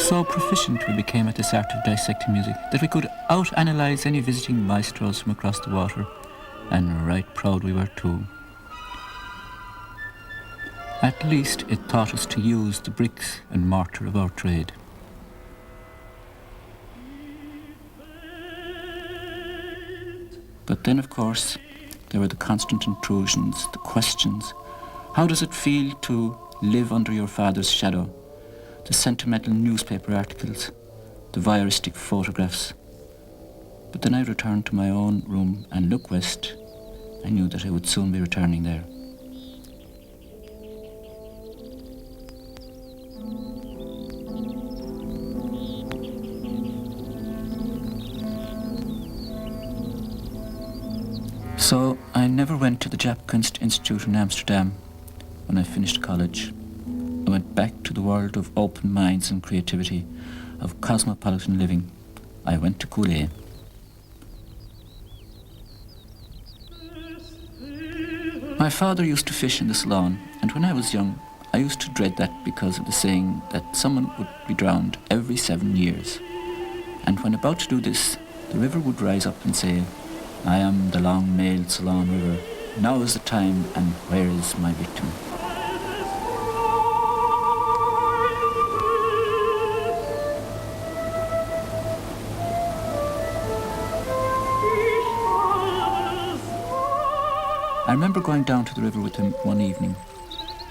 So proficient we became at this art of dissecting music that we could out-analyse any visiting maestros from across the water, and right proud we were too. At least it taught us to use the bricks and mortar of our trade. But then, of course, there were the constant intrusions, the questions. How does it feel to live under your father's shadow? The sentimental newspaper articles, the voyeuristic photographs. But then I returned to my own room and looked west. I knew that I would soon be returning there. So I never went to the Japkunst Institute in Amsterdam when I finished college. I went back to the world of open minds and creativity, of cosmopolitan living. I went to Cooley. My father used to fish in this lawn, and when I was young, I used to dread that because of the saying that someone would be drowned every 7 years. And when about to do this, the river would rise up and say, "I am the long-mailed Ceylon River. Now is the time, and where is my victim?" I remember going down to the river with him one evening.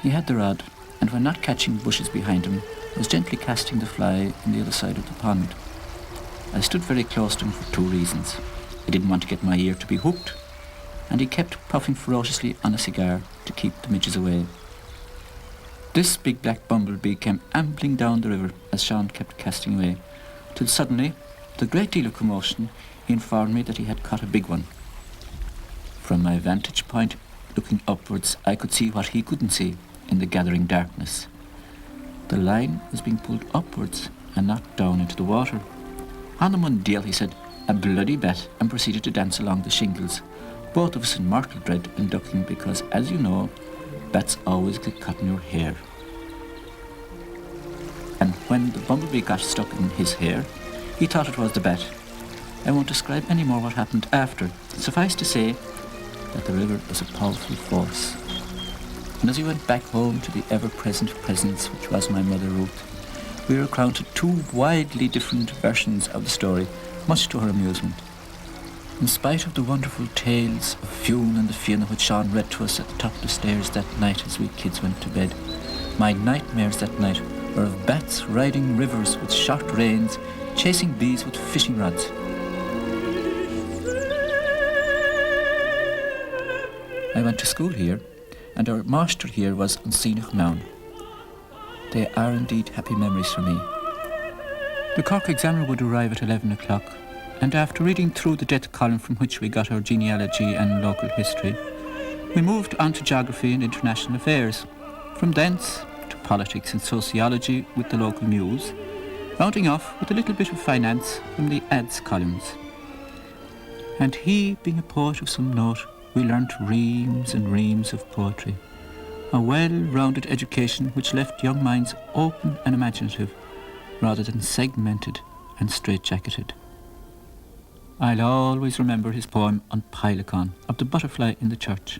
He had the rod, and when not catching bushes behind him, was gently casting the fly on the other side of the pond. I stood very close to him for 2 reasons. I didn't want to get my ear to be hooked, and he kept puffing ferociously on a cigar to keep the midges away. This big black bumblebee came ambling down the river as Sean kept casting away, till suddenly, with a great deal of commotion, he informed me that he had caught a big one. From my vantage point, looking upwards, I could see what he couldn't see in the gathering darkness. The line was being pulled upwards and not down into the water. "On the one deal," he said, "a bloody bet," and proceeded to dance along the shingles, both of us in mortal dread and ducking because, as you know, bats always get caught in your hair. And when the bumblebee got stuck in his hair, he thought it was the bat. I won't describe any more what happened after. Suffice to say that the river was a powerful force. And as we went back home to the ever-present presence which was my mother Ruth, we recounted 2 widely different versions of the story, much to her amusement. In spite of the wonderful tales of Fionn and the Fianna which Sean read to us at the top of the stairs that night as we kids went to bed, my nightmares that night were of bats riding rivers with short reins, chasing bees with fishing rods. I went to school here, and our master here was Unseenach Mown. They are indeed happy memories for me. The Cork examiner would arrive at 11 o'clock, and after reading through the death column from which we got our genealogy and local history, we moved on to geography and international affairs. From thence to politics and sociology with the local muse, rounding off with a little bit of finance from the ads columns. And he, being a poet of some note, we learnt reams and reams of poetry, a well-rounded education which left young minds open and imaginative, rather than segmented and straitjacketed. I'll always remember his poem on Pylacon, of the butterfly in the church.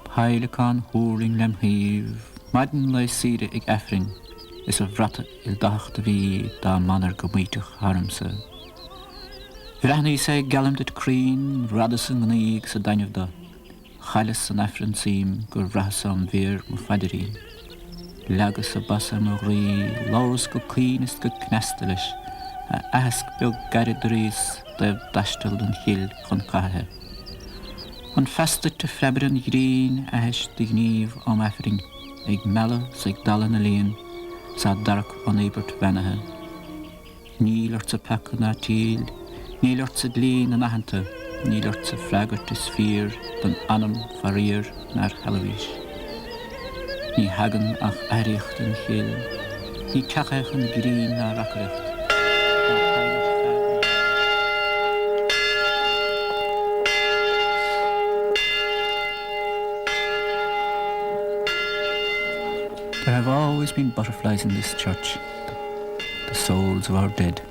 Pylacon húring lem hív, maidin lei sire ag effring, is a vrata il dach de vi da manar gomuitach harmse. Vrahni say galam dit creen, radison an eag sa dainov da, chalis an effrin seam, gur vrahasam vir mu fadirin. Lagus a basa mo rí, laurus go clean is go knestelish, a ask beg garidris, dev dashtel den hill chun cahe. An festet te frebrin green, ahesh di gnív am effring, ag mella sig dalan a lean, sa dark an ebert venahe. Nílart sa pekka na tíl, nílart sa glín an ahanta, nílart sa fragart is fear, den anam farir nar halavish. Ní hagan ach aricht in hill, ní cachach an green na rakricht. There have always been butterflies in this church, the souls of our dead.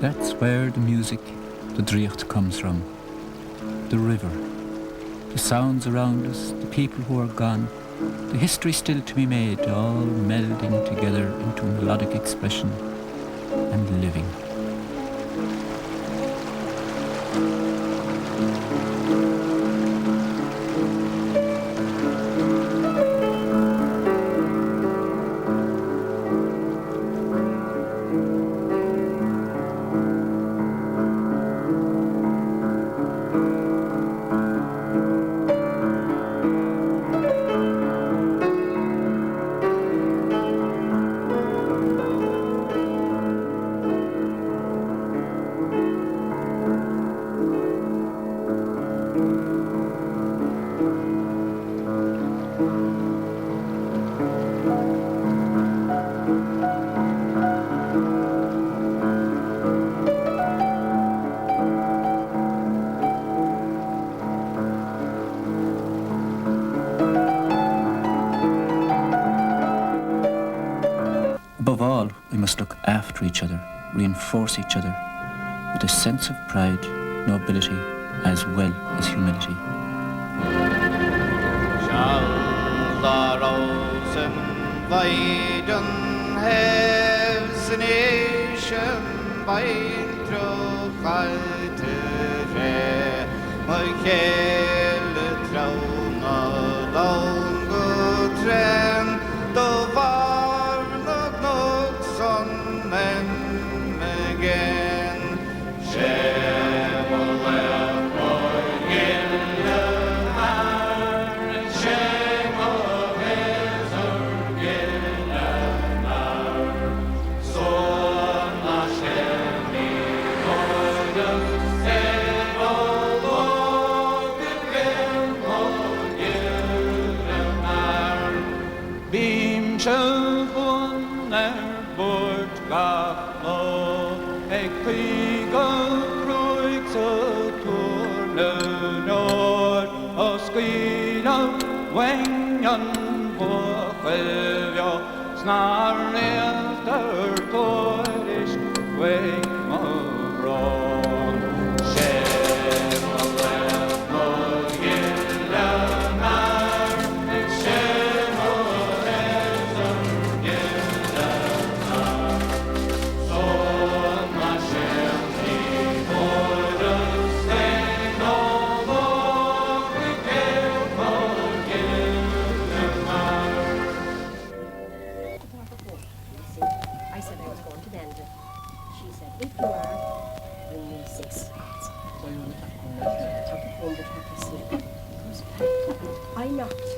That's where the music, the dríocht, comes from. The river, the sounds around us, the people who are gone, the history still to be made, all melding together into melodic expression and living. Above all, we must look after each other, reinforce each other with a sense of pride, nobility, as well as humility. Shall the rosen weiden has a nation by through altere, my kelle traun alone go tren, the varm not son and again. Snar efter torisk väg morgon. Skärmalen och gillarnar, skärmalen som gillarnar. Såna känns i vårrösten och vågskickel och gillarnar. I said I was going to Denver. She said, if you are, bring me 6 sweets. So you want to talk home to talk to sleep. I knocked.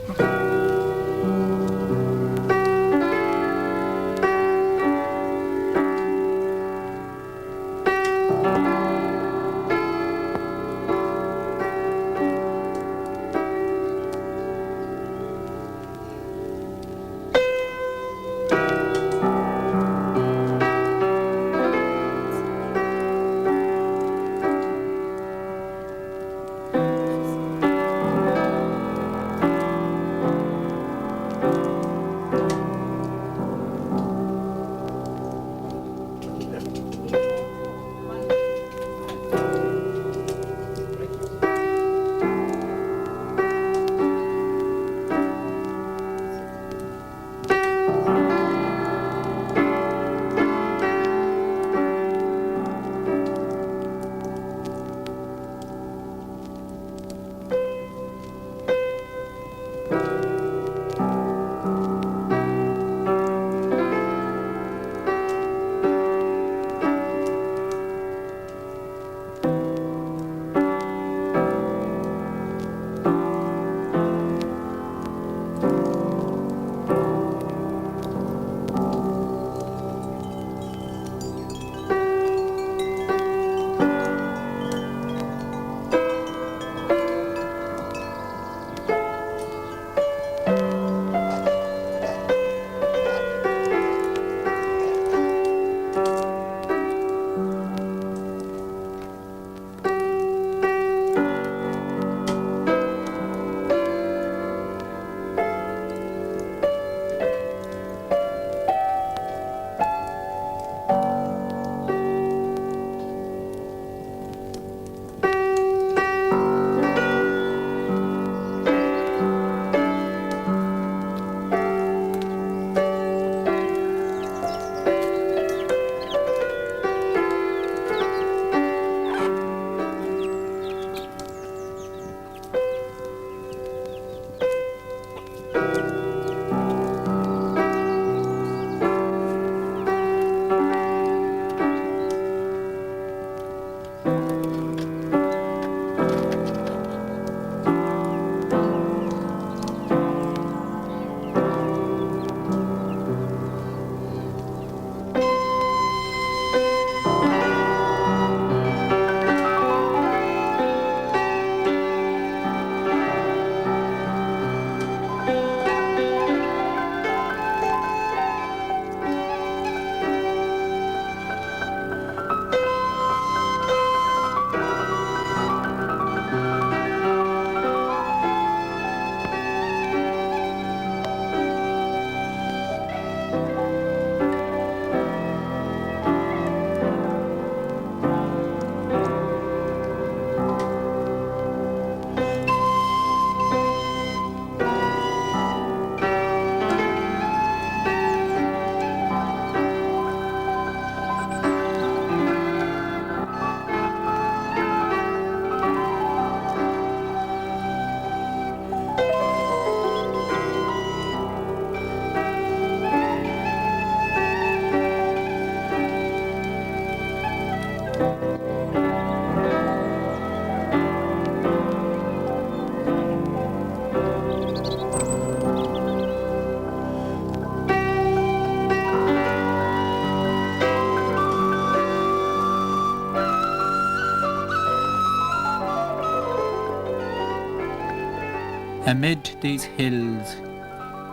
Amid these hills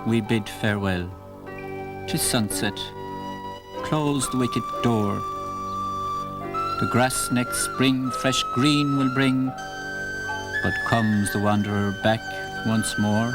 we bid farewell. 'Tis sunset, close the wicket door. The grass next spring fresh green will bring, but comes the wanderer back once more.